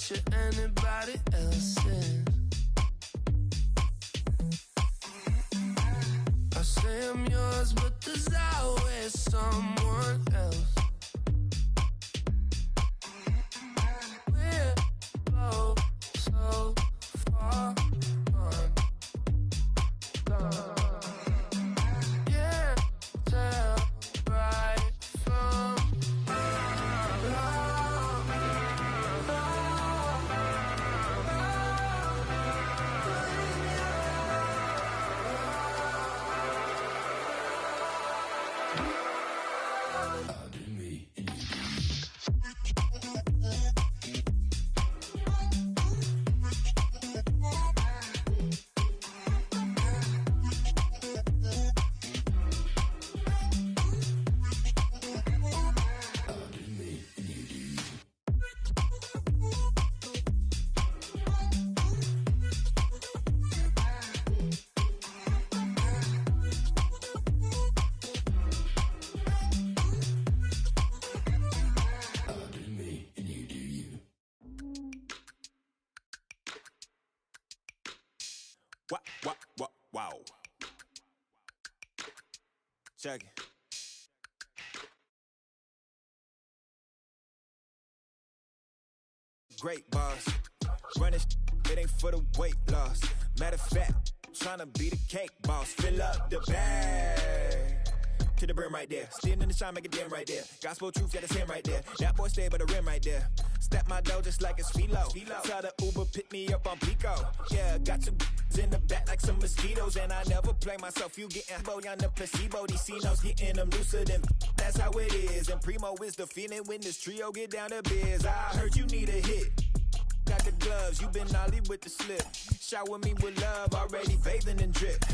picture anybody else's. I say I'm yours, but there's always someone else. We're both so far gone. Can't tell right from Wow. Check it. Great boss. Running it ain't for the weight loss. Matter of fact, tryna be the cake boss. Fill up the bag to the brim right there. Standing in the shine, make a dim right there. Gospel truth, got his hand right there. That boy stay by the rim right there. Step my dough just like it's philo. Tell the Uber pick me up on Pico. Yeah, got two in the back like some mosquitoes. And I never play myself. You getting boy on the placebo. These C-notes getting them looser than that's how it is. And Primo is the feeling when this trio get down to biz. I heard you need a hit. Got the gloves, you been nolly with the slip. Shower me with love, already bathing and drip.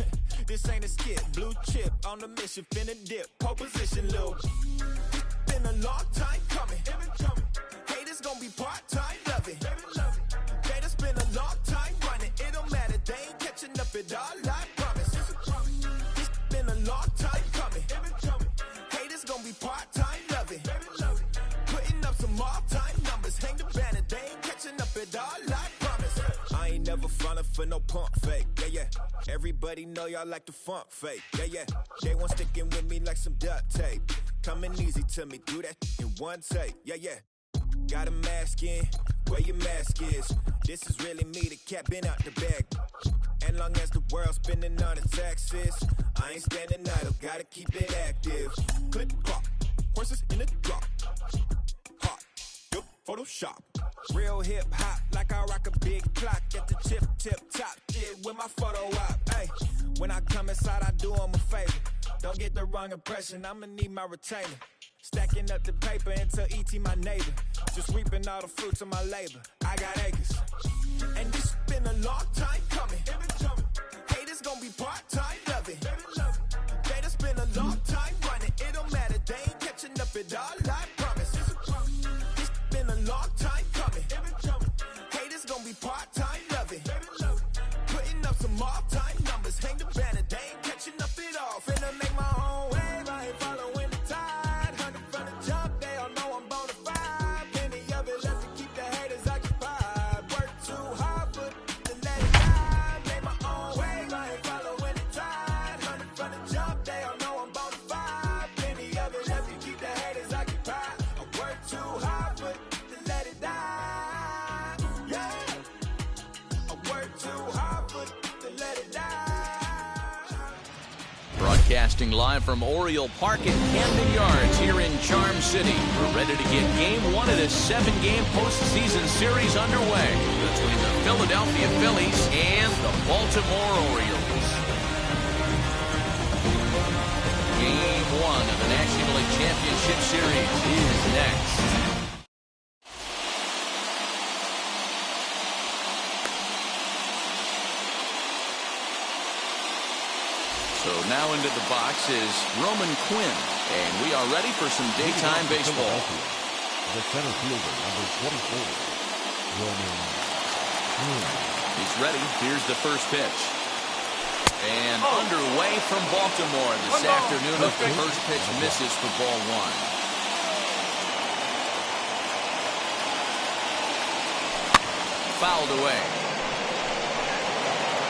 This ain't a skip, blue chip on the mission, finna dip. Pole position, little. Been a long time coming. Haters gon' be part-time, love it. Haters been a long time running. It don't matter, they ain't catching up at all, I promise. It's been a long time coming. Haters gon' be part-time, love it. Putting up some all-time numbers. Hang the banner, they ain't catching up at all, I promise. I ain't never falling for no pump fake, yeah. Everybody know y'all like the funk fake, yeah. They want sticking with me like some duct tape. Coming easy to me, do that in one take, yeah. Got a mask in, where your mask is. This is really me, the cat been out the bag. And long as the world's spending on the taxes, I ain't standing idle, gotta keep it active. Click clock, horses in the drop. Hot, good Photoshop. Real hip hop, like I rock a big clock at the tip top. Shit with my photo op. Hey, when I come inside, I do 'em a favor. Don't get the wrong impression, I'ma need my retainer. Stacking up the paper until E.T. my neighbor. Just reaping all the fruits of my labor. I got acres. And this been a long time coming. Haters gon' be part-time, love it. Haters been a long time running. It don't matter, they ain't catching up at all, I promise. This been a long time coming. Haters gon' be part-time, love it. Putting up some all-time numbers. Hang the banner, they ain't catching up at all. Finna make my own wave, I ain't following the tide. 100 from the jump, they all know I'm bona fide. Plenty of it left to keep the haters occupied. Work too hard, but to let it die. Make my own wave, I ain't following the tide. 100 from the jump, they all know I'm bona fide. Plenty of it left to keep the haters occupied. I work too hard, but to let it die. Yeah, I work too hard, but to let it die. Broadcasting live from Oriole Park at Camden Yards here in Charm City. We're ready to get game one of this 7-game postseason series underway between the Philadelphia Phillies and the Baltimore Orioles. Game one of the National League Championship Series is next. So now into the box is Roman Quinn, and we are ready for some daytime baseball. The center fielder, number 24, Roman Quinn. He's ready. Here's the first pitch. And underway from Baltimore this afternoon. The first pitch misses for ball one. fouled away.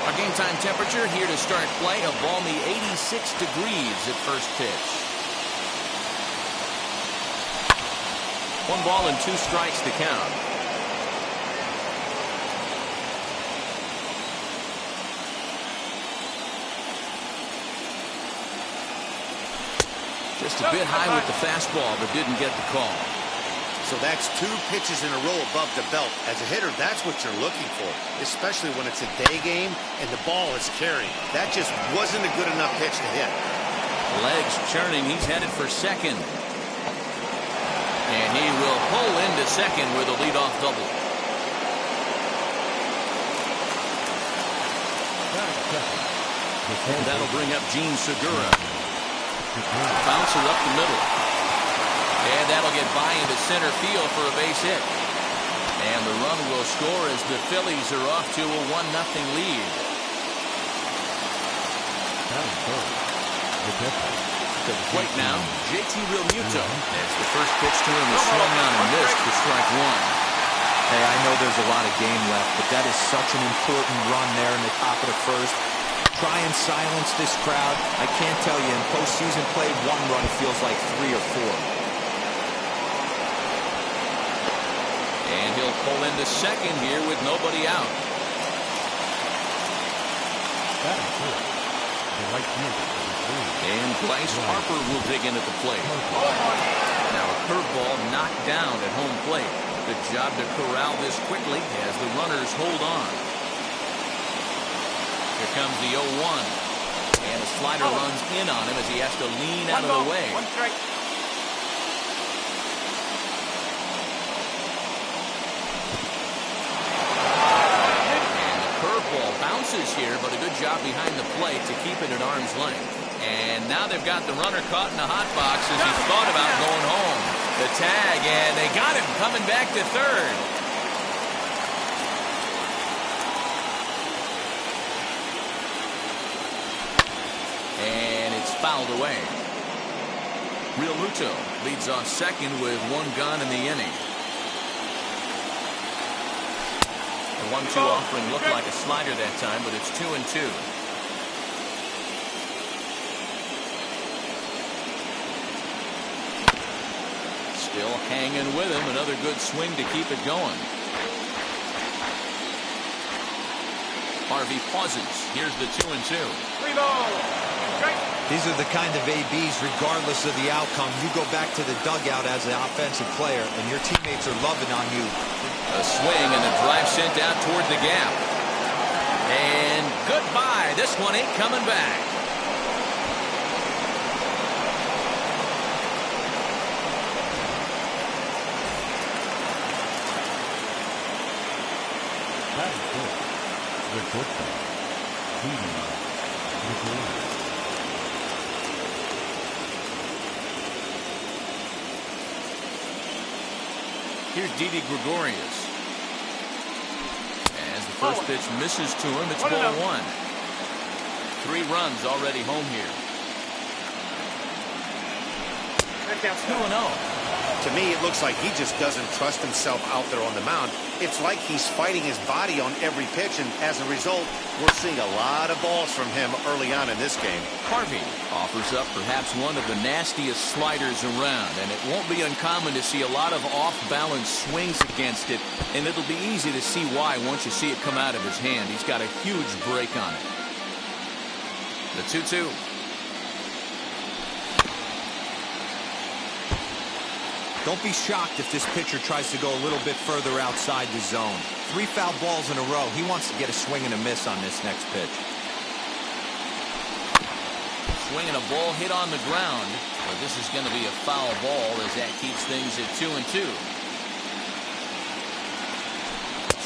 Our game time temperature here to start play, a balmy 86 degrees at first pitch. 1 ball and 2 strikes to count. Just a bit high with the fastball, but didn't get the call. So that's 2 pitches in a row above the belt. As a hitter, that's what you're looking for, especially when it's a day game and the ball is carrying. That just wasn't a good enough pitch to hit. Legs churning. He's headed for second. And he will pull into second with a leadoff double. And that'll bring up Gene Segura. Bouncer up the middle. And that'll get by into center field for a base hit. And the run will score as the Phillies are off to a 1-0 lead. To the plate now, JT Realmuto. As the first pitch to him is swung on and missed for strike 1. Hey, I know there's a lot of game left, but that is such an important run there in the top of the first. Try and silence this crowd. I can't tell you, in postseason play, 1 run feels like 3 or 4. And he'll pull into second here with nobody out. And Bryce Harper will dig in at the plate. Now a curveball knocked down at home plate. Good job to corral this quickly as the runners hold on. Here comes the 0-1. And a slider runs in on him as he has to lean out of the way. 1 strike. And the curveball bounces here, but a good job behind the plate to keep it at arm's length. And now they've got the runner caught in the hot box as he thought about going home. The tag, and they got him coming back to third. And it's fouled away. Realmuto leads off second with 1 gone in the inning. The 1-2 offering looked like a slider that time, but it's 2-2. Still hanging with him. Another good swing to keep it going. Harvey pauses. Here's the 2-2. 3 balls. These are the kind of ABs, regardless of the outcome. You go back to the dugout as an offensive player, and your teammates are loving on you. A swing and a drive sent out toward the gap. And goodbye. This one ain't coming back. Here's Didi Gregorius. As the first pitch misses to him, it's ball 1. 3 runs already home here. 2-0. To me, it looks like he just doesn't trust himself out there on the mound. It's like he's fighting his body on every pitch, and as a result, we're seeing a lot of balls from him early on in this game. Harvey offers up perhaps one of the nastiest sliders around, and it won't be uncommon to see a lot of off-balance swings against it, and it'll be easy to see why once you see it come out of his hand. He's got a huge break on it. The 2-2. Don't be shocked if this pitcher tries to go a little bit further outside the zone. 3 foul balls in a row. He wants to get a swing and a miss on this next pitch. Swing and a ball hit on the ground, but this is going to be a foul ball as that keeps things at 2-2.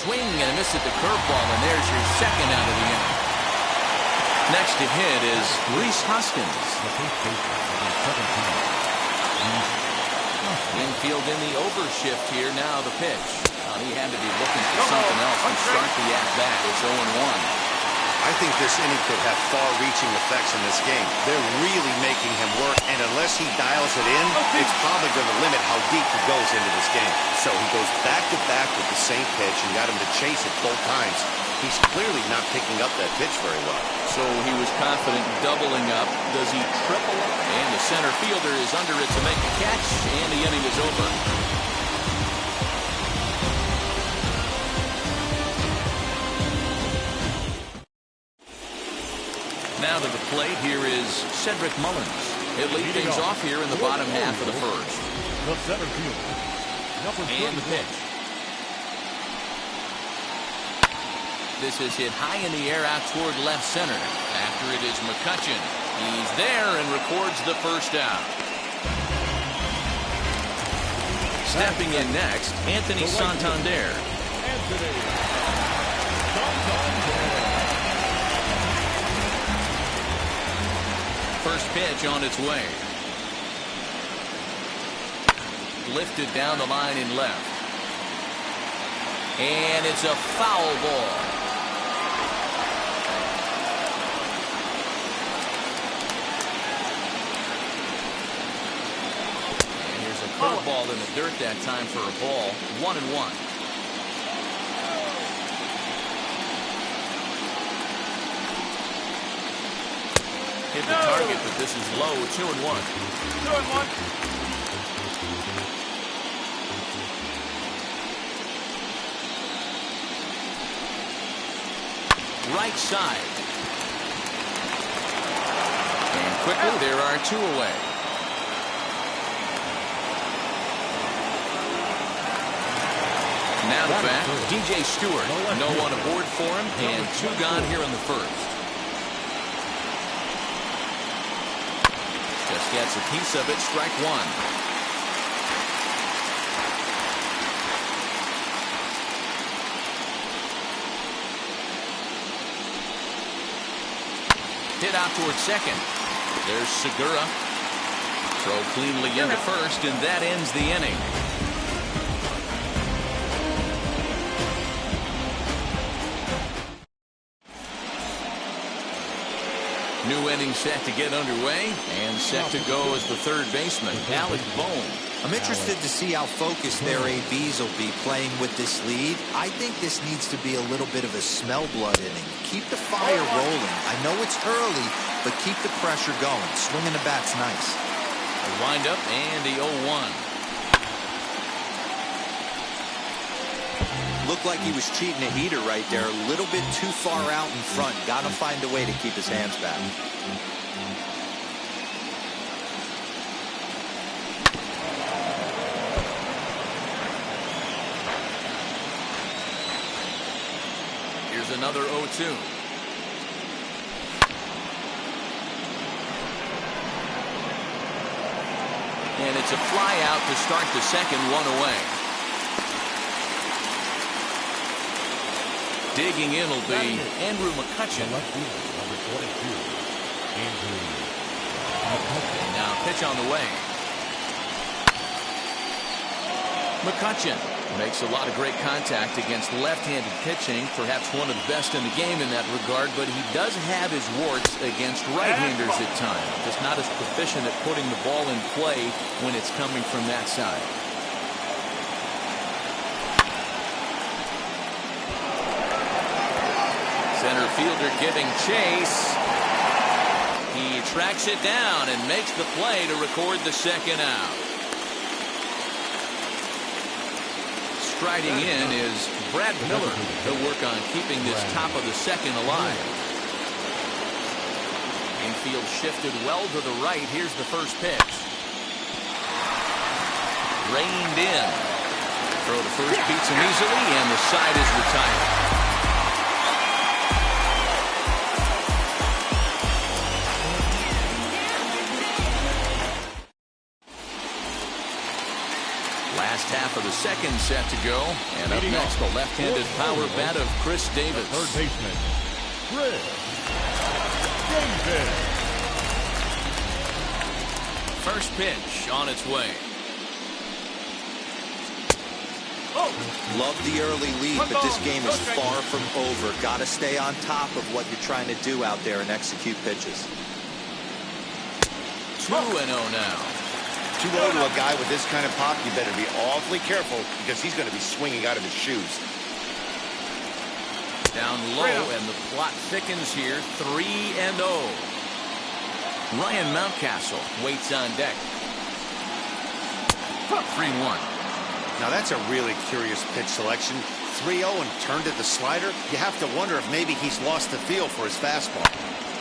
Swing and a miss at the curveball, and there's your second out of the inning. Next to hit is Rhys Hoskins. Infield in the overshift here. Now the pitch. He had to be looking for something else to start the at-bat. It's 0-1. I think this inning could have far-reaching effects in this game. They're really making him work, and unless he dials it in, it's probably going to limit how deep he goes into this game. So he goes back-to-back with the same pitch and got him to chase it both times. He's clearly not picking up that pitch very well. So he was confident doubling up. Does he triple up? And the center fielder is under it to make the catch, and the inning is over. Now to the plate, here is Cedric Mullins. He'll lead things off here in the bottom half of the first. The center fielder, number 34. And the pitch. This is hit high in the air out toward left center. After it is McCutchen. He's there and records the first out. Stepping in next, Anthony Santander. Anthony Santander. First pitch on its way. Lifted down the line in left. And it's a foul ball. And here's a curveball in the dirt that time for a ball. 1-1. Hit the target, but this is low. 2-1. 2-1. Right side. And quickly, there are two away. Now the bat, DJ Stewart. No one aboard for him, and two gone here in the first. Just gets a piece of it, strike one. Hit out towards second. There's Segura. Throw cleanly into first, and that ends the inning. New inning set to get underway, and set to go as the third baseman, Alec Bohm. I'm interested to see how focused their ABs will be playing with this lead. I think this needs to be a little bit of a smell blood inning. Keep the fire rolling. I know it's early, but keep the pressure going. Swinging the bat's nice. A windup and the 0-1. Looked like he was cheating a heater right there. A little bit too far out in front. Got to find a way to keep his hands back. Here's another 0-2. And it's a fly out to start the second, one away. Digging in will be Andrew McCutchen. And now pitch on the way. McCutchen makes a lot of great contact against left-handed pitching, perhaps one of the best in the game in that regard, but he does have his warts against right-handers at times. Just not as proficient at putting the ball in play when it's coming from that side. Center fielder giving chase. He tracks it down and makes the play to record the second out. Striding in is Brad Miller. He'll work on keeping this top of the second alive. Infield shifted well to the right. Here's the first pitch. Reined in. Throw to first beats him easily, and the side is retired. Last half of the second set to go, and up next the left-handed power bat of Chris Davis. Third baseman, Chris Davis. First pitch on its way. Love the early lead, but this game is far from over. Got to stay on top of what you're trying to do out there and execute pitches. 2-0 now. 2-0 to a guy with this kind of pop, you better be awfully careful because he's going to be swinging out of his shoes. Down low, and the plot thickens here. 3-0. Ryan Mountcastle waits on deck. 3-1. Now that's a really curious pitch selection. 3-0 and turned to the slider. You have to wonder if maybe he's lost the feel for his fastball.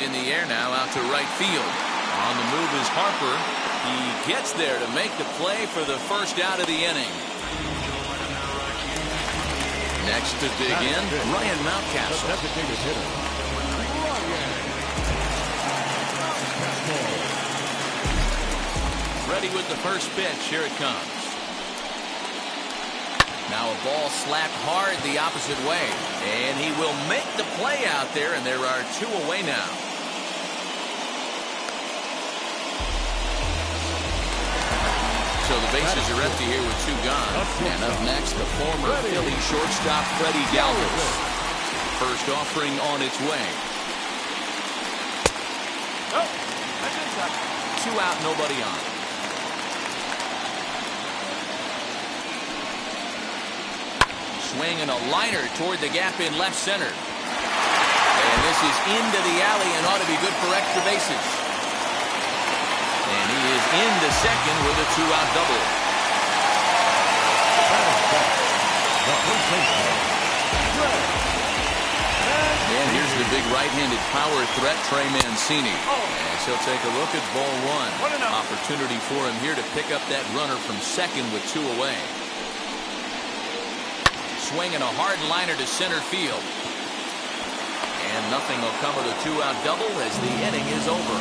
In the air now, out to right field. On the move is Harper. He gets there to make the play for the first out of the inning. Next to dig in, Ryan Mountcastle. Designated hitter, Ready with the first pitch. Here it comes. Now a ball slapped hard the opposite way. And he will make the play out there, and there are 2 away now. So the bases are empty here with 2 gone. And up next, the former Philly shortstop Freddie Galvis. First offering on its way. 2 out, nobody on. Swing and a liner toward the gap in left center. And this is into the alley and ought to be good for extra bases. And he is into second with a 2-out double. And here's the big right-handed power threat, Trey Mancini. As he'll take a look at ball 1. Opportunity for him here to pick up that runner from second with 2 away. Swing and a hard liner to center field. And nothing will come of the 2-out double as the inning is over.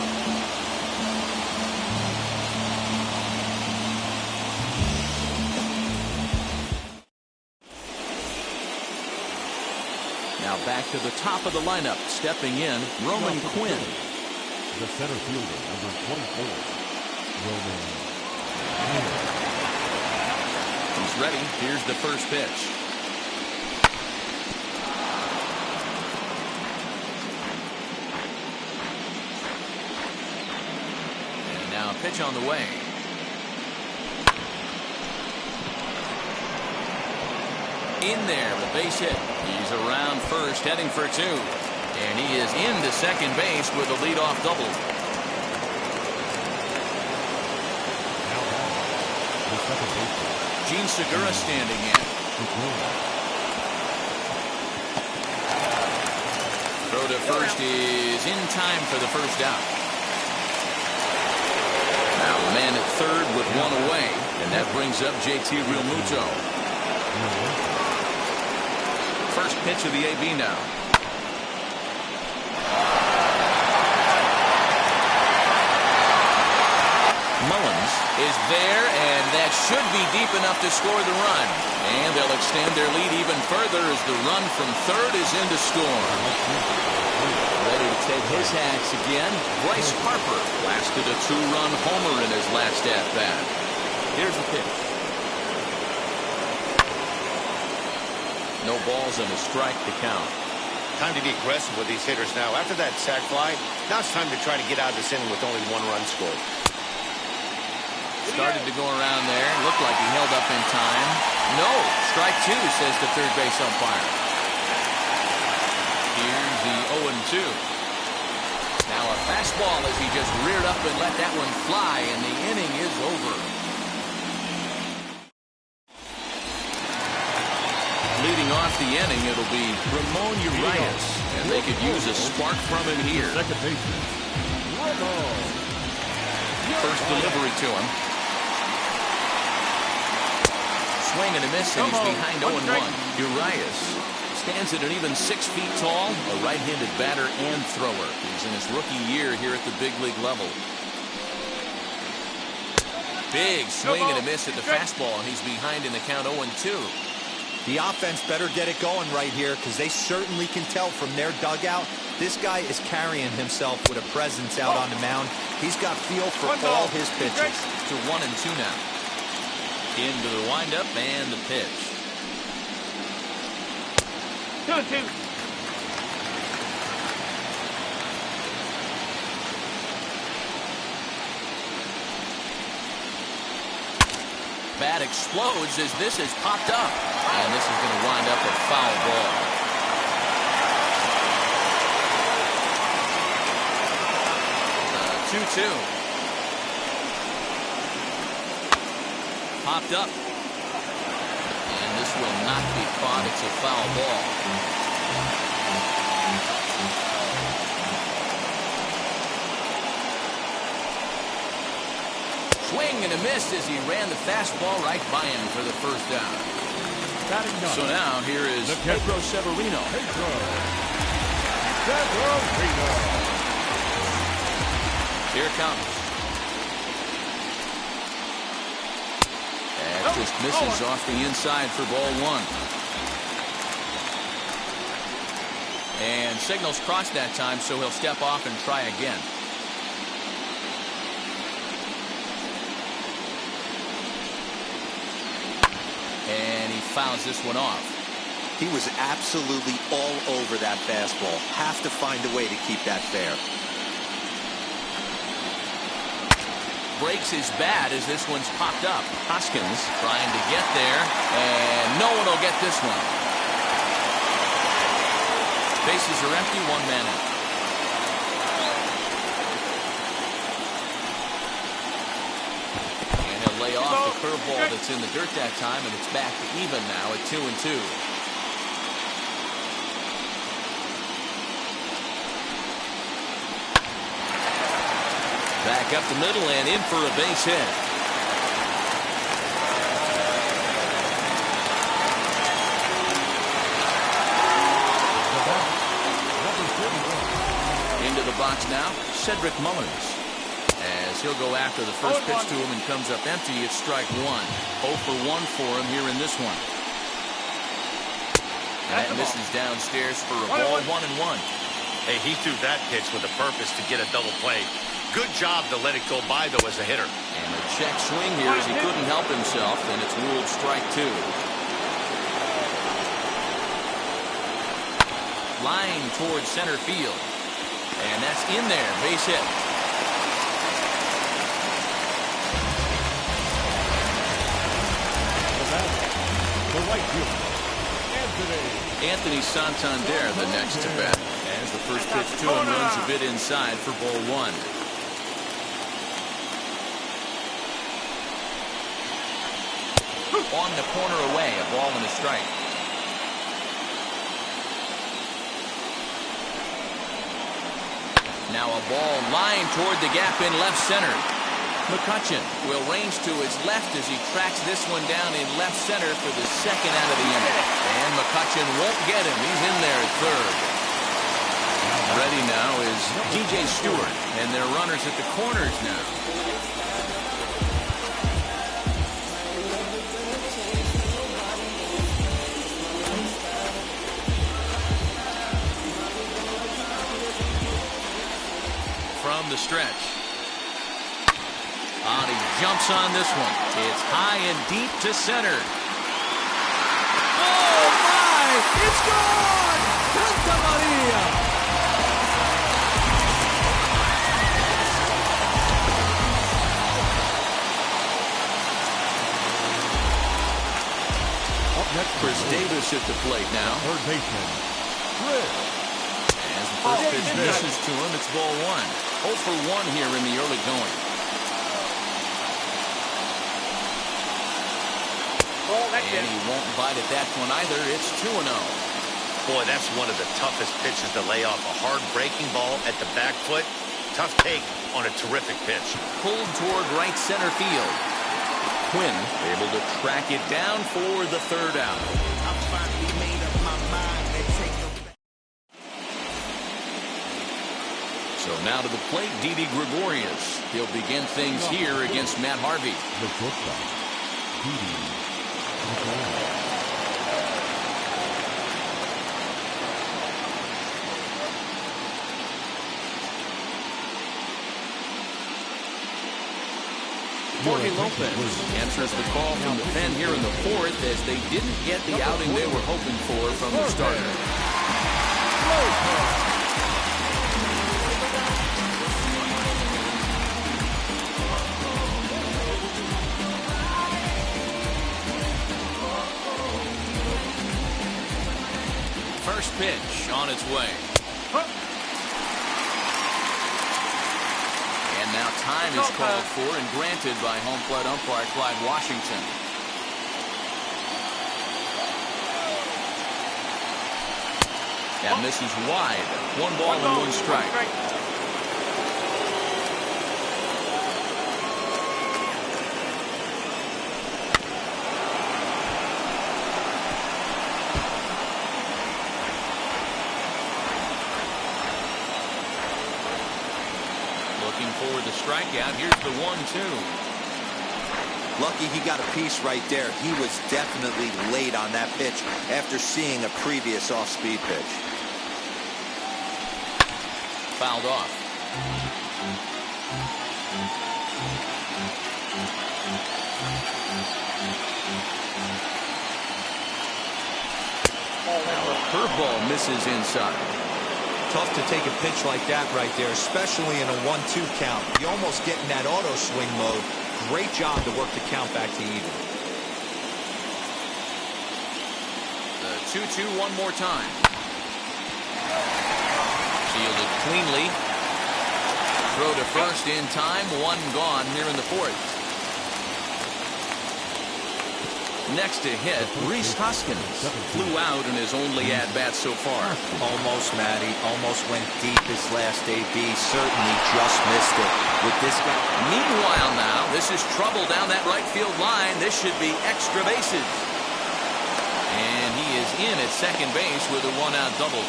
Now back to the top of the lineup, stepping in, Roman Quinn. the center fielder, number 24, Roman Quinn. He's ready. Here's the first pitch. Now a pitch on the way. In there, the base hit. He's around first, heading for 2. And he is into second base with a leadoff double. Now the second baseman, Gene Segura standing in. Throw to first is in time for the first out. Now the man at third with 1 away, and that brings up JT Realmuto. First pitch of the AB now. Mullins is there, and that should be deep enough to score the run. And they'll extend their lead even further as the run from third is in to score. Ready to take his hacks again. Bryce Harper blasted a 2-run homer in his last at-bat. Here's the pitch. No balls and a strike to count. Time to be aggressive with these hitters now. After that sac fly, now it's time to try to get out of this inning with only 1 run scored. Started to go around there. Looked like he held up in time. No. Strike 2, says the third base umpire. Here's the 0-2. Now a fastball as he just reared up and let that one fly, and the inning is over. Leading off the inning, it'll be Ramon Urias, and they could use a spark from him here. second baseman, Ramon. First delivery to him. Swing and a miss, and he's behind 0-1. Urias stands at an even 6 feet tall, a right-handed batter and thrower. He's in his rookie year here at the big league level. Big swing and a miss at the fastball, and he's behind in the count 0-2. The offense better get it going right here because they certainly can tell from their dugout this guy is carrying himself with a presence out on the mound. He's got feel for all his pitches. To 1-2 now. Into the windup and the pitch. 2-2. Bat explodes as this is popped up. And this is going to wind up a foul ball. The 2-2. Popped up. And this will not be caught. It's a foul ball. Swing and a miss as he ran the fastball right by him for the first down. So now here is Pedro Severino. Here it comes. And just misses off the inside for ball one. And signals crossed that time, so he'll step off and try again. And he fouls this one off. He was absolutely all over that fastball. Have to find a way to keep that fair. Breaks his bat as this one's popped up. Hoskins trying to get there, and no one will get this one. Bases are empty, one man out. And he'll lay off the curveball that's in the dirt that time, and it's back to even now at 2-2. Back up the middle and in for a base hit. Into the box now, Cedric Mullins. As he'll go after the first pitch to him and comes up empty, it's strike one. 0 for 1 for him here in this one. And that misses downstairs for a ball, 1-1. Hey, he threw that pitch with a purpose to get a double play. Good job to let it go by, though, as a hitter. And a check swing here as he couldn't help himself, and it's ruled strike two. Line towards center field. And that's in there, base hit. The right fielder, Anthony Santander, the next to bat. As the first pitch to him runs a bit inside for ball one. On the corner away, a ball and a strike. Now a ball lined toward the gap in left center. McCutchen will range to his left as he tracks this one down in left center for the second out of the inning. And McCutchen won't get him. He's in there at third. Ready now is DJ Stewart, and they're runners at the corners now. From the stretch. He jumps on this one. It's high and deep to center. Oh my! It's gone! Santa Maria! up next, Chris Davis at the plate now. third baseman, Chris. As the first pitch misses to him, it's ball one. 0 for 1 here in the early going. And he won't bite at that one either. It's 2-0. Boy, that's one of the toughest pitches to lay off. A hard breaking ball at the back foot. Tough take on a terrific pitch. Pulled toward right center field. Quinn able to track it down for the third out. So now to the plate, Didi Gregorius. He'll begin things here against Matt Harvey. The shortstop, Didi Gregorius. Jorge Lopez answers the call from the pen here in the fourth as they didn't get the outing they were hoping for from the starter. First pitch on its way. And now time is called for and granted by home plate umpire Clyde Washington. That misses wide. 1 ball and 1 strike. For the strikeout. Here's the 1-2. Lucky he got a piece right there. He was definitely late on that pitch after seeing a previous off-speed pitch. Fouled off. Now a curveball misses inside. Tough to take a pitch like that right there, especially in a 1-2 count. You almost get in that auto swing mode. Great job to work the count back to even. The 2-2 one more time. Fielded cleanly. Throw to first in time. 1 gone here in the fourth. Next to hit, Rhys Hoskins flew out in his only at-bat so far. Almost, Matty. Almost went deep his last AB. Certainly just missed it with this guy. Meanwhile now, this is trouble down that right field line. This should be extra bases. And he is in at second base with a 1-out double.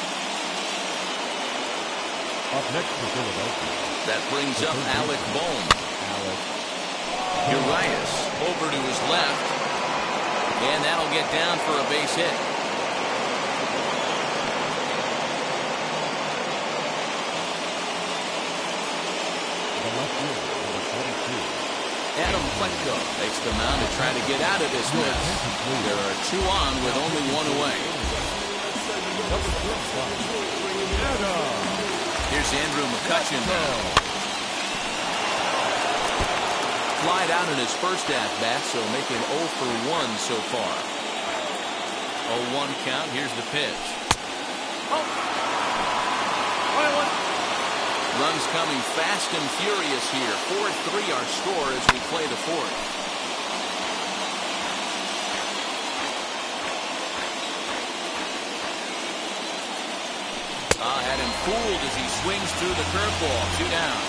Up next for Philadelphia. That brings up Alec Bohm. Urias over to his left. And that'll get down for a base hit. The left field, number 42. Adam Plutko takes the mound to try to get out of this mess. There are 2 on with only 1 away. Here's Andrew McCutchen now. Flied out in his first at-bat, so making 0 for 1 so far. 0-1 count. Here's the pitch. Runs coming fast and furious here. 4-3 our score as we play the fourth. Had him fooled as he swings through the curveball. 2 down.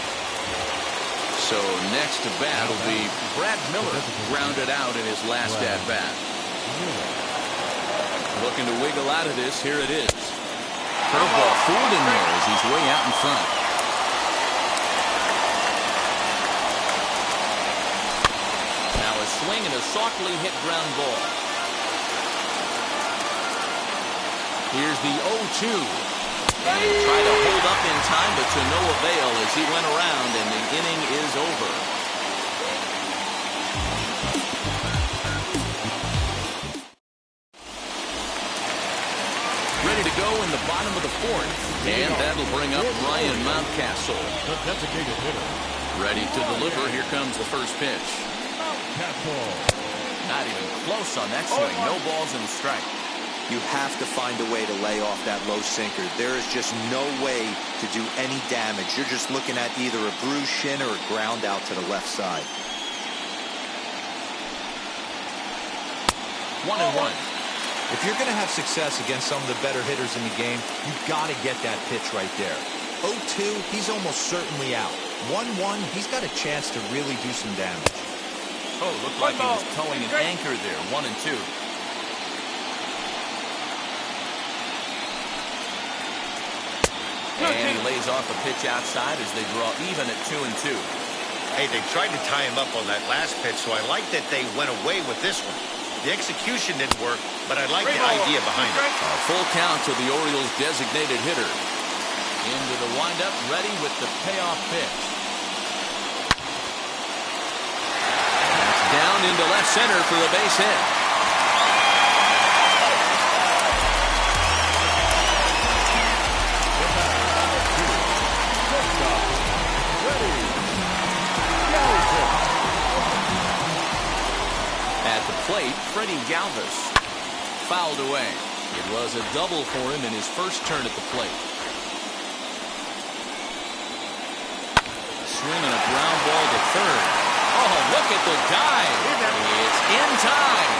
So next to bat will be Brad Miller, grounded out in his last at-bat. Looking to wiggle out of this. Here it is. Curveball fooled him there as he's way out in front. Now a swing and a softly hit ground ball. Here's the 0-2. And try to hold up in time, but to no avail as he went around, and the inning is over. Ready to go in the bottom of the fourth, and that'll bring up Ryan Mountcastle. The designated hitter. Ready to deliver. Here comes the first pitch. Not even close on that swing. No balls and a strike. You have to find a way to lay off that low sinker. There is just no way to do any damage. You're just looking at either a bruised shin or a ground out to the left side. 1-1. If you're going to have success against some of the better hitters in the game, you've got to get that pitch right there. 0-2, he's almost certainly out. 1-1, he's got a chance to really do some damage. Oh, looked like he was towing an anchor there. 1-2. And he lays off a pitch outside as they draw even at 2-2. Hey, they tried to tie him up on that last pitch, so I like that they went away with this one. The execution didn't work, but I like the idea behind it. A full count to the Orioles' designated hitter. Into the windup, ready with the payoff pitch. Down into left center for the base hit. At the plate, Freddie Galvis fouled away. It was a double for him in his first turn at the plate. Swinging a ground ball to third. Oh, look at the dive. It's in time.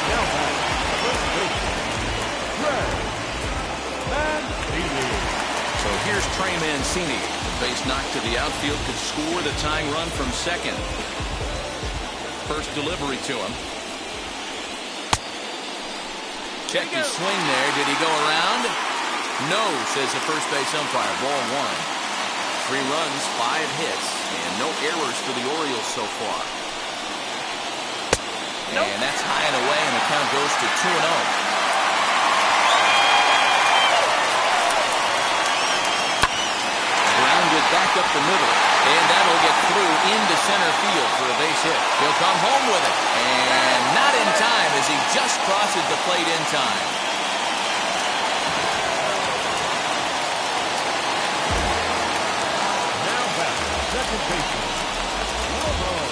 Now back, first baseman, Mancini. So here's Trey Mancini. The base knock to the outfield could score the tying run from second. First delivery to him. Check his swing there. Did he go around? No, says the first base umpire. Ball one. 3 runs, 5 hits, and no errors for the Orioles so far. And that's high and away, and the count goes to 2-0. Back up the middle, and that'll get through into center field for a base hit. He'll come home with it, and not in time as he just crosses the plate in time. Now back, second baseman, Ramon.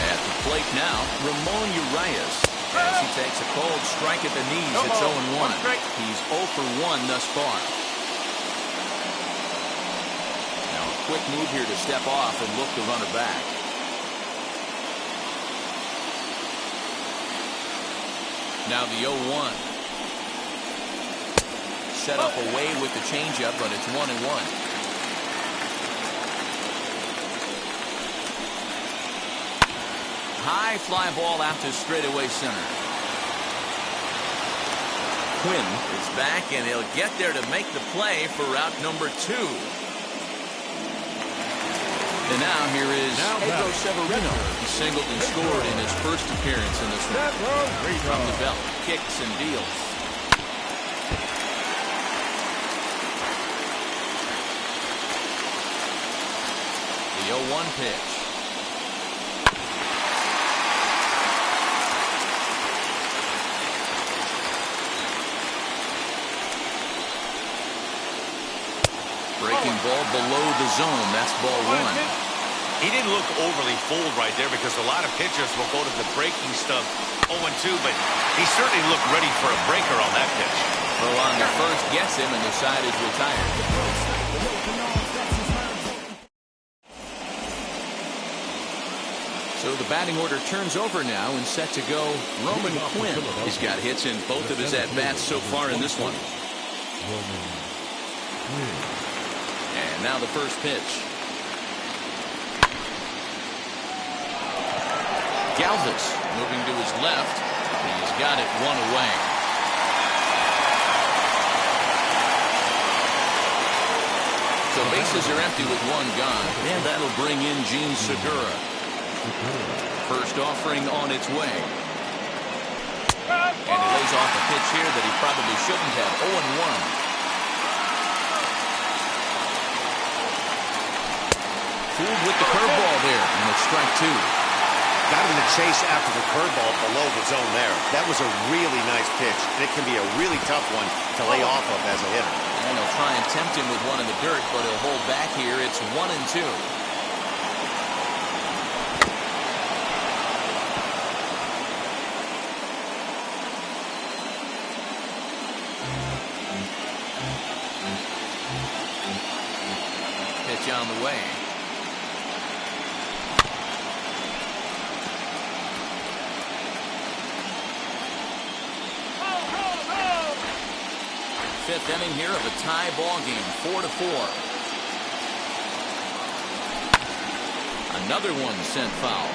At the plate now, Ramon Urias. As he takes a cold strike at the knees, it's 0-1. He's 0 for 1 thus far. Quick move here to step off and look the runner back. Now the 0-1. Set up away with the changeup, but it's 1-1. High fly ball out to straightaway center. Quinn is back, and he'll get there to make the play for route number 2. And now here is Pedro Severino. He singled and scored in his first appearance in this one. From the belt, kicks and deals. The 0-1 pitch. Breaking ball below the zone. That's ball 1. He didn't look overly fooled right there because a lot of pitchers will go to the breaking stuff 0-2, but he certainly looked ready for a breaker on that pitch. Verlander first gets him, and the side is retired. So the batting order turns over now and set to go Roman Quinn. He's got hits in both of his at-bats so far in this one. And now the first pitch. Galvis moving to his left. He's got it 1 away. So bases are empty with 1 gone, and that'll bring in Gene Segura. First offering on its way. And he lays off a pitch here that he probably shouldn't have. 0-1. Fooled with the curveball there, and it's strike 2. Got him to chase after the curveball below the zone there. That was a really nice pitch, and it can be a really tough one to lay off of as a hitter. And he'll try and tempt him with one in the dirt, but he'll hold back here. It's 1-2. Pitch on the way. Fifth inning here of a tie ball game, 4-4. Another one sent foul.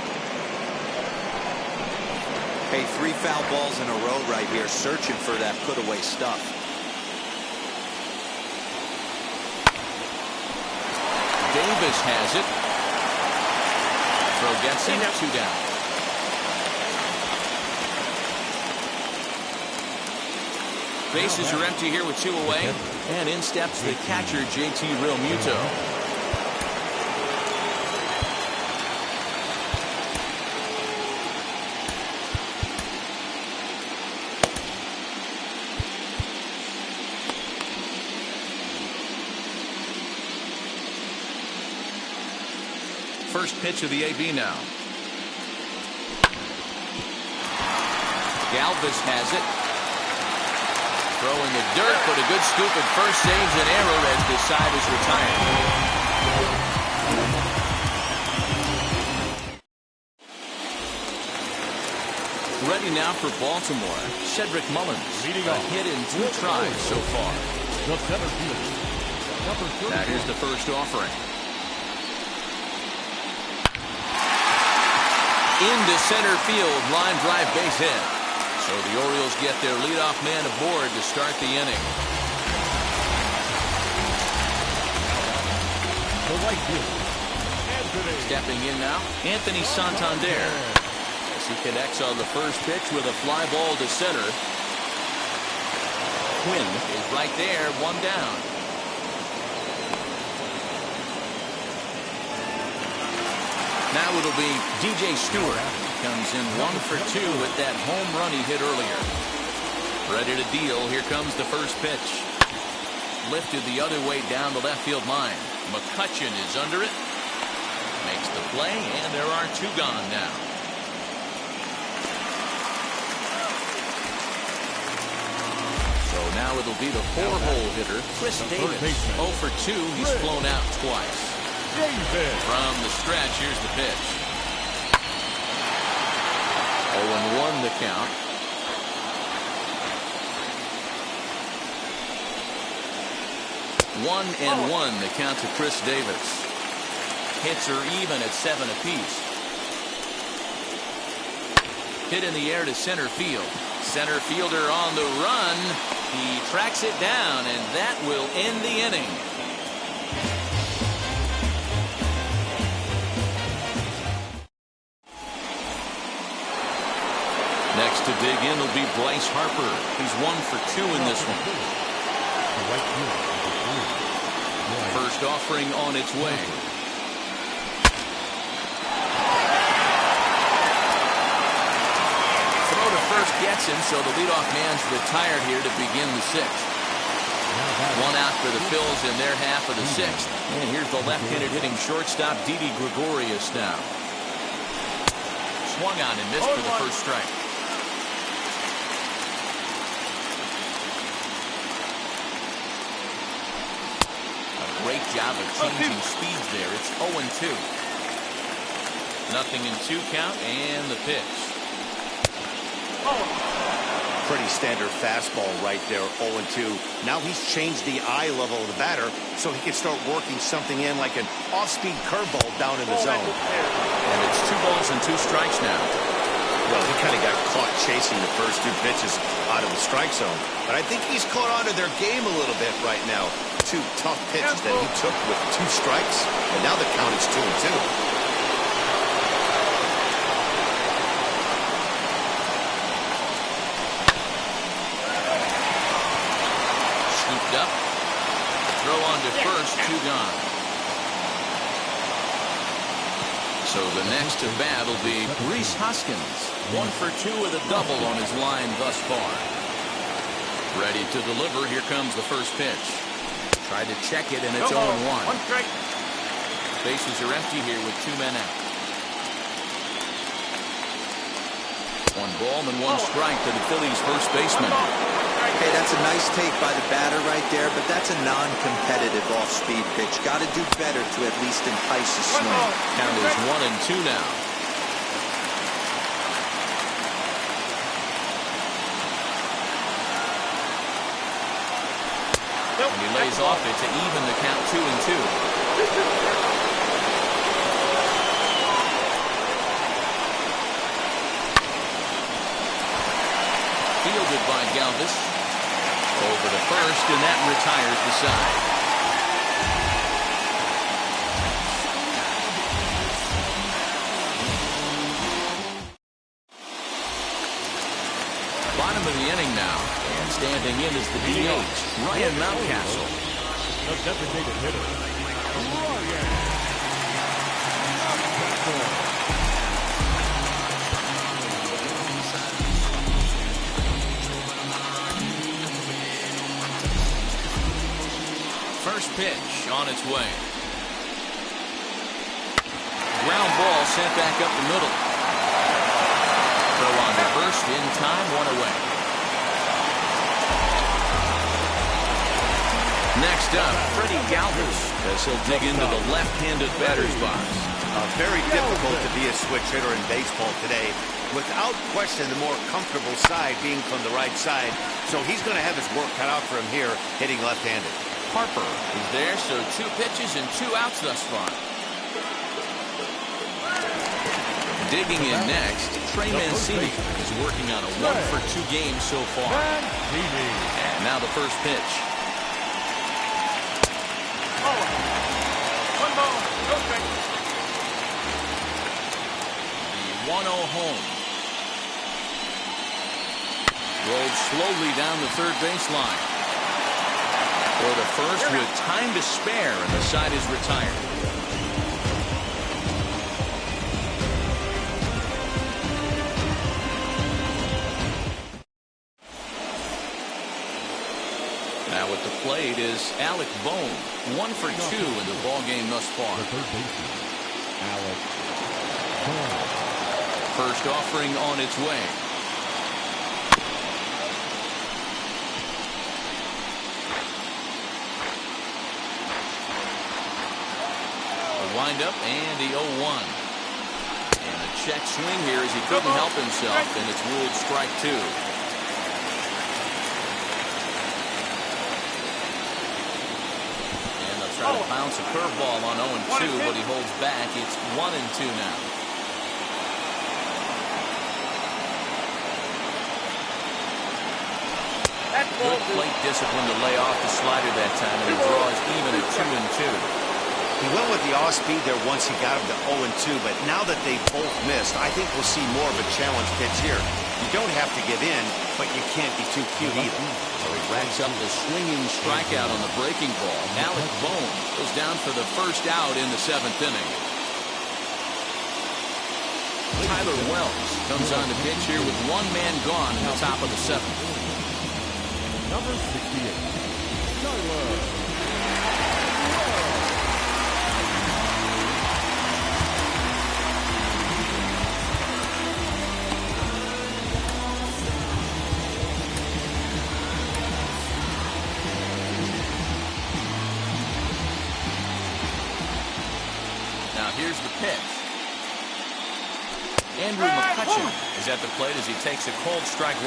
Hey, 3 foul balls in a row right here, searching for that put-away stuff. Davis has it. Throw gets him, 2 down. Bases are empty here with 2 away. And in steps the catcher, JT Realmuto. First pitch of the AB now. Galvis has it. Throwing the dirt, but a good scoop at first saves an error as the side is retired. Ready now for Baltimore. Cedric Mullins. Leading a off. hit in 2 tries so far. The center fielder, number 30. That is the first offering. Into center field, line drive, base hit. So the Orioles get their leadoff man aboard to start the inning. The right fielder, Anthony. Stepping in now, Anthony Santander. As he connects on the first pitch with a fly ball to center. Quinn is right there, 1 down. Now it'll be DJ Stewart. Comes in 1 for 2 with that home run he hit earlier. Ready to deal. Here comes the first pitch. Lifted the other way down the left field line. McCutchen is under it. Makes the play, and there are 2 gone now. So now it'll be the 4-hole hitter, Chris Davis. 0 for 2. He's flown out twice. From the stretch, here's the pitch. 0-1 the count. 1-1 the count to Chris Davis. Hits are even at 7 apiece. Hit in the air to center field. Center fielder on the run. He tracks it down, and that will end the inning. Next to dig in will be Bryce Harper. He's 1 for 2 in this one. First offering on its way. Throw to first gets him, so the leadoff man's retired here to begin the 6th. 1 out for the Phils in their half of the 6th. And here's the left-handed hitting shortstop, Didi Gregorius now. Swung on and missed for the first strike. Great job of changing speeds there. It's 0-2. Nothing in 2 count, and the pitch. Pretty standard fastball right there, 0-2. Now he's changed the eye level of the batter so he can start working something in like an off-speed curveball down in the zone. And it's 2 balls and 2 strikes now. Well, he kind of got caught chasing the first 2 pitches out of the strike zone. But I think he's caught onto their game a little bit right now. 2 tough pitches that he took with 2 strikes, and now the count is 2-2. Scooped up. Throw on to first, 2 gone. So the next to bat will be Rhys Hoskins. 1 for 2 with a double on his line thus far. Ready to deliver. Here comes the first pitch. Tried to check it, and it's 0-1. Bases are empty here with 2 men out. 1 ball and 1 strike to the Phillies' first baseman. Okay, that's a nice take by the batter right there, but that's a non-competitive off-speed pitch. Got to do better to at least entice a swing. Count is 1-2 now. And he lays off it to even the count 2-2. Fielded by Galvis. Over to first, and that retires the side. Bottom of the inning now. Standing in is the DH, Ryan Mountcastle. The designated hitter, Ryan Mountcastle. First pitch on its way. Ground ball sent back up the middle. Throw on to first in time, one away. Next up, Freddie Galvis as he'll dig into the left-handed batter's box. Very difficult to be a switch hitter in baseball today. Without question, the more comfortable side being from the right side. So he's going to have his work cut out for him here, hitting left-handed. Harper is there, so 2 pitches and 2 outs thus far. Digging in next, Trey Mancini is working on a 1-for-2 game so far. And now the first pitch. One ball, no strike. The 1-0 home. Rolled slowly down the third baseline. For the first with time to spare, and the side is retired. Now at the plate is Alec Bohm, 1-for-2 in the ballgame thus far. The third baseman, Alec Bohm. First offering on its way. Wind up and the 0-1. And a check swing here as he couldn't help himself, and it's ruled strike 2. And they'll try to bounce a curveball on 0-2, but he holds back. It's 1-2 now. Good plate discipline to lay off the slider that time, and the draw is even at 2-2. He went with the off-speed there once he got him to 0-2, but now that they've both missed, I think we'll see more of a challenge pitch here. You don't have to give in, but you can't be too cute either. So he racks up the swinging strikeout on the breaking ball. Alec Bohm goes down for the first out in the 7th inning. Tyler Wells comes on the pitch here with 1 man gone in the top of the 7th. Number 68, Tyler. Here's the pitch. Andrew McCutchen is at the plate as he takes a cold strike 1.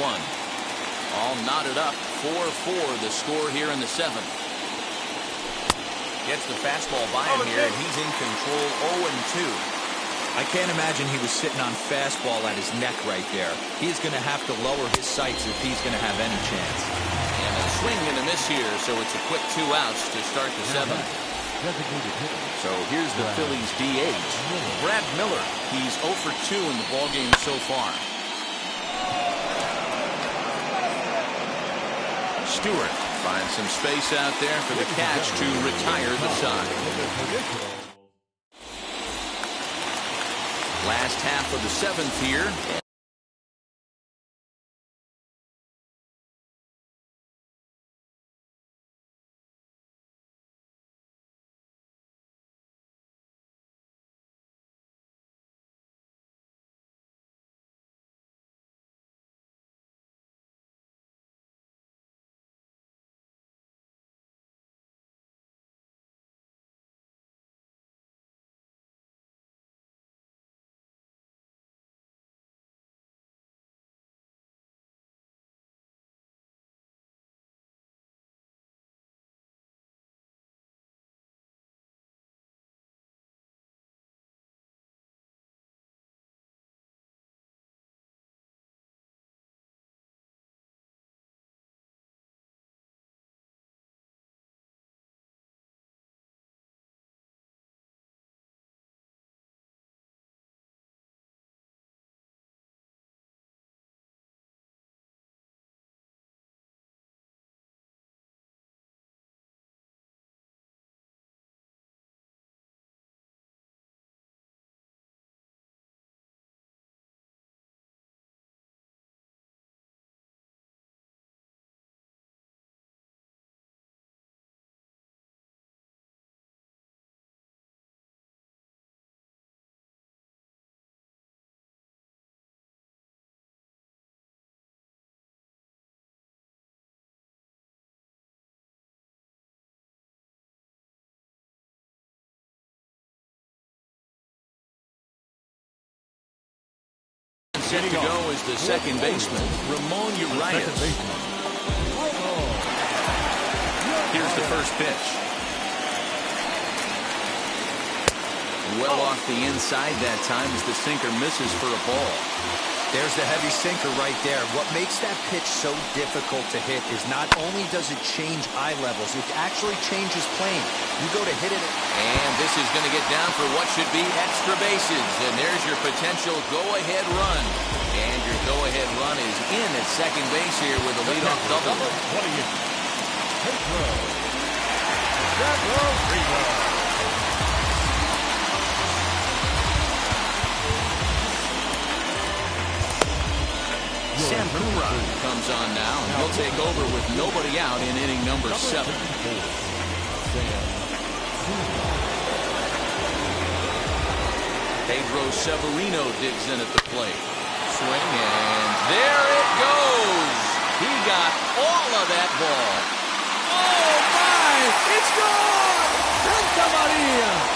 All knotted up, 4-4 the score here in the 7th. Gets the fastball by him here, and he's in control 0-2. I can't imagine he was sitting on fastball at his neck right there. He's going to have to lower his sights if he's going to have any chance. And a swing and a miss here, so it's a quick 2 outs to start the 7th. So here's the Phillies DH, Brad Miller. He's 0-for-2 in the ballgame so far. Stewart finds some space out there for the catch to retire the side. Last half of the 7th here. Set to go is the second baseman, Ramon Urias. Here's the first pitch. Well off the inside that time as the sinker misses for a ball. There's the heavy sinker right there. What makes that pitch so difficult to hit is not only does it change eye levels, it actually changes plane. You go to hit it. And this is going to get down for what should be extra bases. And there's your potential go-ahead run. And your go-ahead run is in at second base here with a leadoff double. Sam Coonrod comes on now, and he'll take over with nobody out in inning number 7. Pedro Severino digs in at the plate. Swing, and there it goes. He got all of that ball. Oh, my! It's gone! Santa Maria!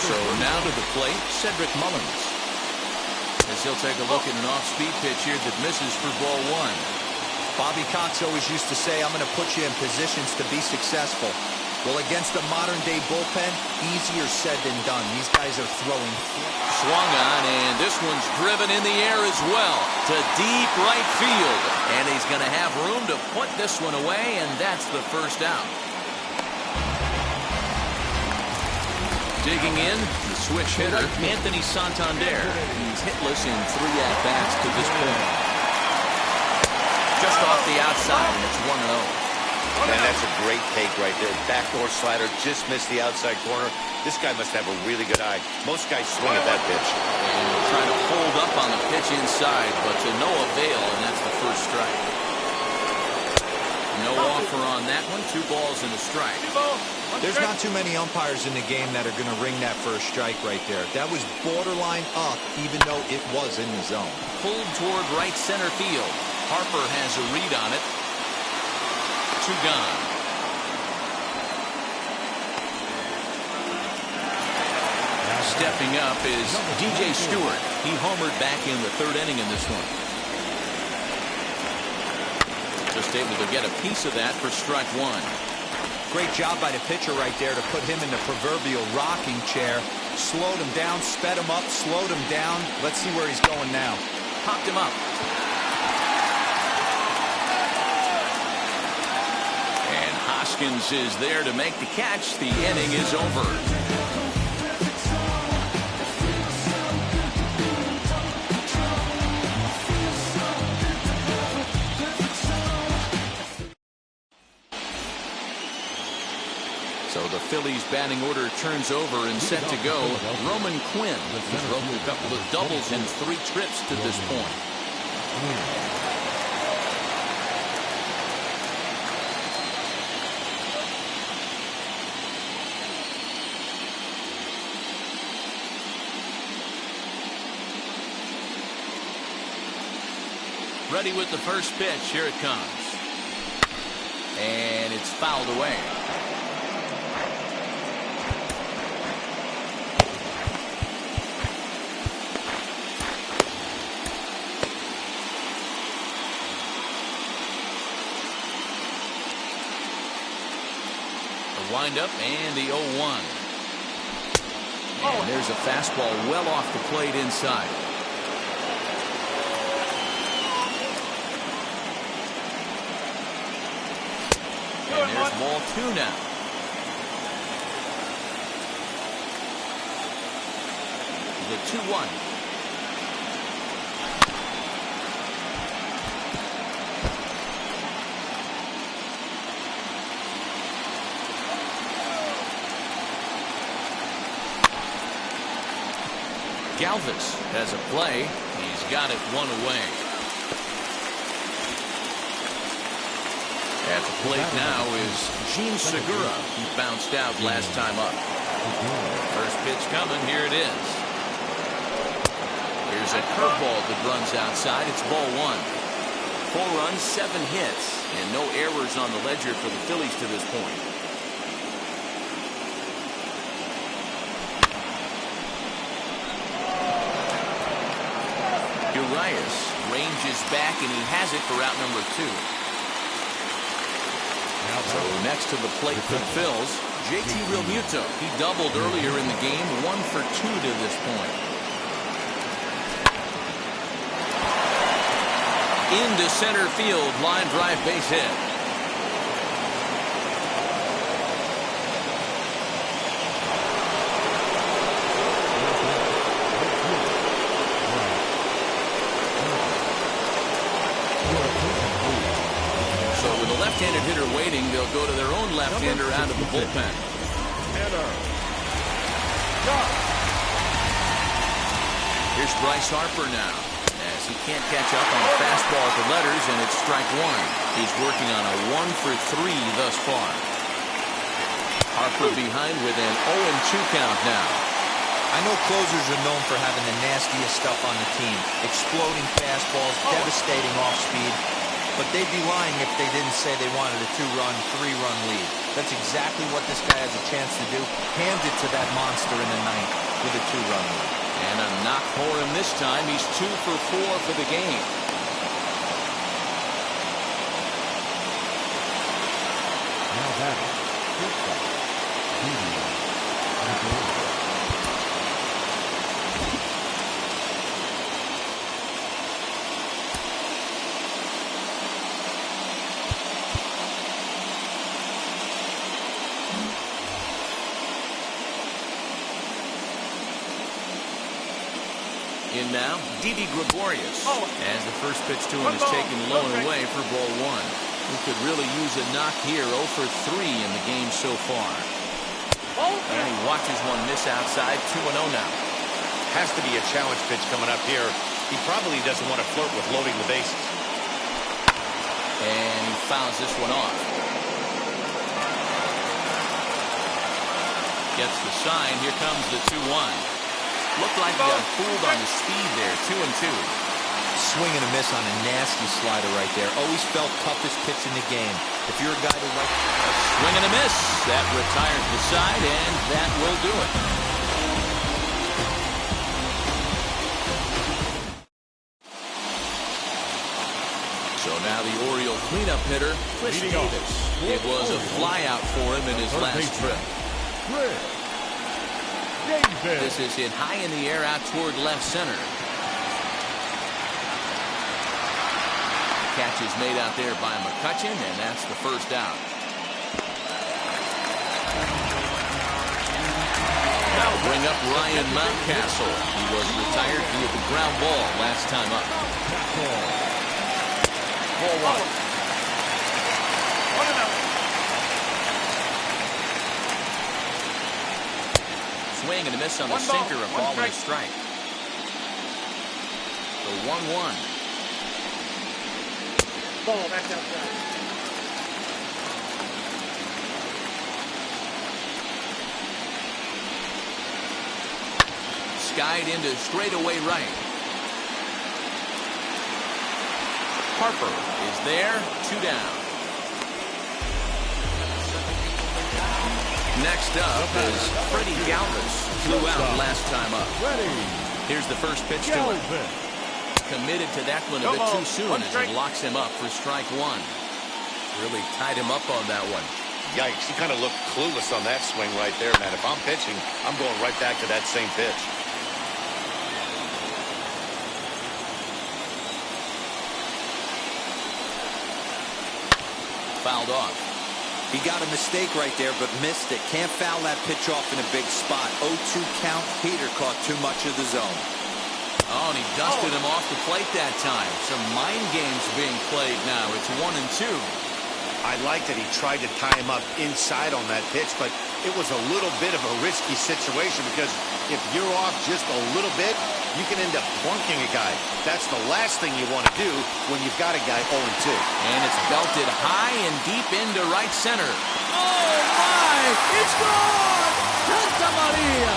So now to the plate, Cedric Mullins. As he'll take a look at an off-speed pitch here that misses for ball 1. Bobby Cox always used to say, I'm going to put you in positions to be successful. Well, against a modern-day bullpen, easier said than done. These guys are throwing. Swung on, and this one's driven in the air as well to deep right field. And he's going to have room to put this one away, and that's the first out. Digging in, the switch hitter, Anthony Santander. He's hitless in 3 at-bats to this point. Just off the outside, and it's 1-0. Man, that's a great take right there. Backdoor slider just missed the outside corner. This guy must have a really good eye. Most guys swing at that pitch. And trying to hold up on the pitch inside, but to no avail, and that's the first strike. No offer on that one. 2 balls and a strike. There's not too many umpires in the game that are going to ring that first strike right there. That was borderline up, even though it was in the zone. Pulled toward right center field. Harper has a read on it. 2 gone. Stepping up is DJ Stewart. He homered back in the 3rd inning in this one. Just able to get a piece of that for strike 1. Great job by the pitcher right there to put him in the proverbial rocking chair. Slowed him down, sped him up, slowed him down. Let's see where he's going now. Popped him up. And Hoskins is there to make the catch. The inning is over. So the Phillies batting order turns over and set to go. Roman Quinn has broken a couple of doubles in 3 trips to this point. Ready with the first pitch. Here it comes. And it's fouled away. Wind-up and the 0-1. And there's a fastball well off the plate inside. And there's ball 2 now. The 2-1. Galvis has a play. He's got it 1 away. At the plate now is Jean Segura, who bounced out last time up. First pitch coming. Here it is. Here's a curveball that runs outside. It's ball 1. 4 runs, 7 hits, and no errors on the ledger for the Phillies to this point. Urias ranges back, and he has it for out number 2. So next to the plate for the Phils, JT Realmuto. He doubled earlier in the game, 1 for 2 to this point. Into center field, line drive, base hit. So with a left-handed hitter waiting, they'll go to their own left-hander out of the bullpen. Here's Bryce Harper now, as he can't catch up on a fastball at the letters, and it's strike 1. He's working on a 1 for 3 thus far. Harper behind with an 0-2 count now. I know closers are known for having the nastiest stuff on the team. Exploding fastballs, devastating off speed. But they'd be lying if they didn't say they wanted a 2-run, 3-run lead. That's exactly what this guy has a chance to do. Hand it to that monster in the ninth with a 2-run lead. And a knock for him this time. He's 2 for 4 for the game. Now that In now, Didi Gregorius. As the first pitch to him is taken low and away for ball 1. Who could really use a knock here. 0 for 3 in the game so far. And he watches one miss outside. 2-0 now. Has to be a challenge pitch coming up here. He probably doesn't want to flirt with loading the bases. And he fouls this one off. Gets the sign. Here comes the 2-1. Looked like he got fooled on the speed there. 2-2. Swing and a miss on a nasty slider right there. Always felt toughest pitch in the game. If you're a guy who likes a swing and a miss, that retires the side, and that will do it. So now the Oriole cleanup hitter, Chris Davis. It was a flyout for him in his last trip. This is hit high in the air out toward left center. Catch is made out there by McCutchen, and that's the first out. Now bring up Ryan Mountcastle. He was retired via the ground ball last time up. Ball 1. Swing and a miss on the sinker, a ball and a strike. The 1-1. Ball back outside. Skied into straightaway right. Harper is there, 2 down. Next up is Freddie Galvis. Flew out last time up. Here's the first pitch to him. Committed to that one a bit too soon as it locks him up for strike 1. Really tied him up on that one. Yikes, he kind of looked clueless on that swing right there, man. If I'm pitching, I'm going right back to that same pitch. Fouled off. He got a mistake right there, but missed it. Can't foul that pitch off in a big spot. 0-2 count. Peter caught too much of the zone. Oh, and he dusted him off the plate that time. Some mind games being played now. It's 1-2. I like that he tried to tie him up inside on that pitch, but it was a little bit of a risky situation because if you're off just a little bit, you can end up plunking a guy. That's the last thing you want to do when you've got a guy 0-2. And it's belted high and deep into right center. Oh, my! It's gone! Santa Maria!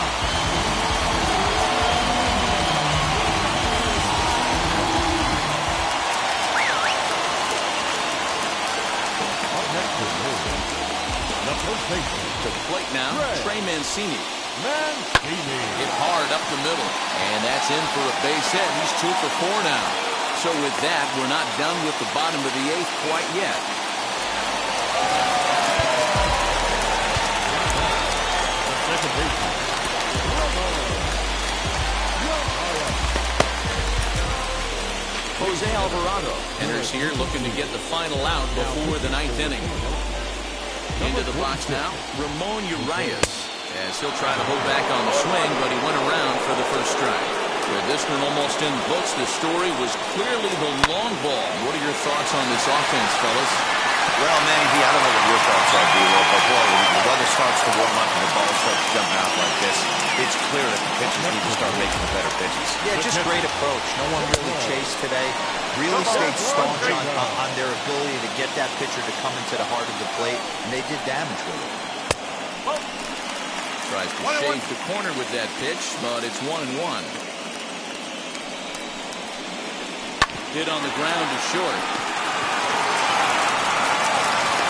Trey Mancini. Mancini. Hit hard up the middle. And that's in for a base hit. He's 2 for 4 now. So with that, we're not done with the bottom of the 8th quite yet. The second baseman. Jose Alvarado enters here looking to get the final out before the 9th inning. Into the box now, Ramon Urias, as he'll try to hold back on the swing, but he went around for the first strike. With this one almost in books, the story was clearly the long ball. What are your thoughts on this offense, fellas? Well, Manny V, I don't know what your thoughts are, D-Lo, but boy, when the weather starts to warm up and the ball starts jumping out like this, it's clear that the pitchers need to start making the better pitches. Yeah, just great approach. No one really chased today. Really stayed staunch on their ability to get that pitcher to come into the heart of the plate, and they did damage with it. Tries to shave the corner with that pitch, but it's 1-1. Hit on the ground to short.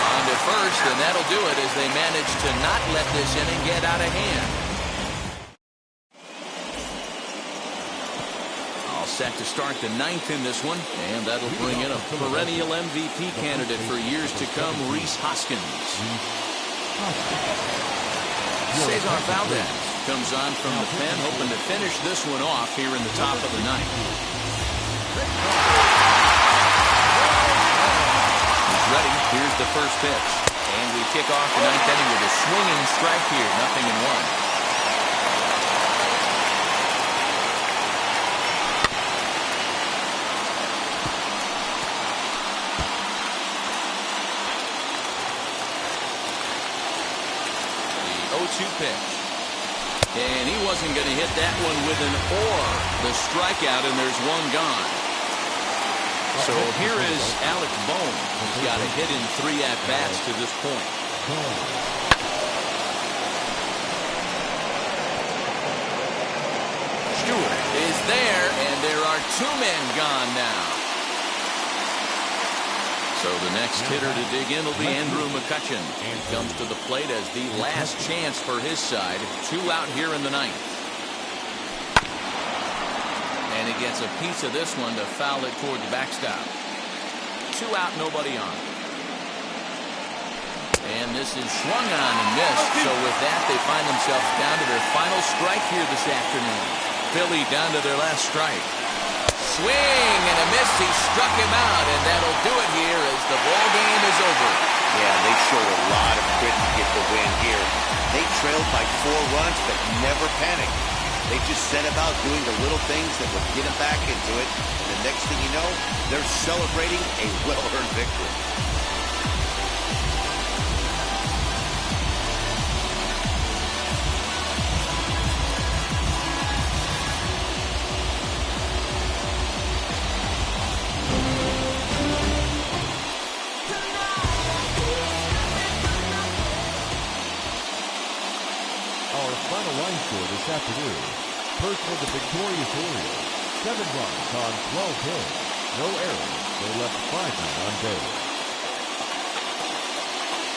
On to first, and that'll do it as they manage to not let this inning get out of hand. All set to start the 9th in this one, and that'll bring in a perennial MVP candidate for years to come, Rhys Hoskins. Cesar Valdez comes on from the pen, hoping to finish this one off here in the top of the 9th. He's ready. Here's the first pitch. And we kick off the 9th inning with a swinging strike here. 0-1. The 0-2 pitch. And he wasn't going to hit that one with an or. The strikeout, and there's one gone. So here is Alec Bohm. He's got a hit in 3 at-bats to this point. Stewart is there, and there are 2 men gone now. So the next hitter to dig in will be Andrew McCutchen. He comes to the plate as the last chance for his side. 2 out here in the 9th. And he gets a piece of this one to foul it toward the backstop. 2 out, nobody on. And this is swung on and missed. So with that, they find themselves down to their final strike here this afternoon. Philly down to their last strike. Swing and a miss. He struck him out, and that'll do it here as the ball game is over. Yeah, they showed a lot of grit to get the win here. They trailed by 4 runs, but never panicked. They just set about doing the little things that would get them back into it. And the next thing you know, they're celebrating a well-earned victory. Final line score this afternoon. First for the victorious Orioles, 7 runs on 12 hits. No errors. They left 5 men on base.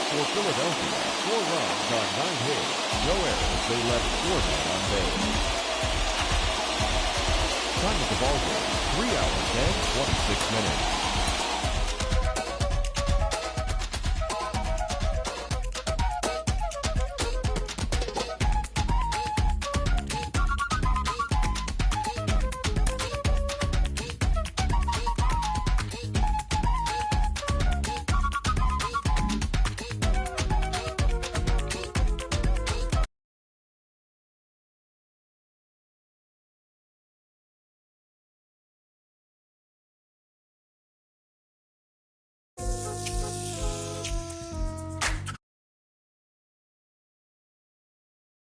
For Philadelphia, 4 runs on 9 hits. No errors. They left 4 men on base. Time of the ball game, 3 hours and 26 minutes.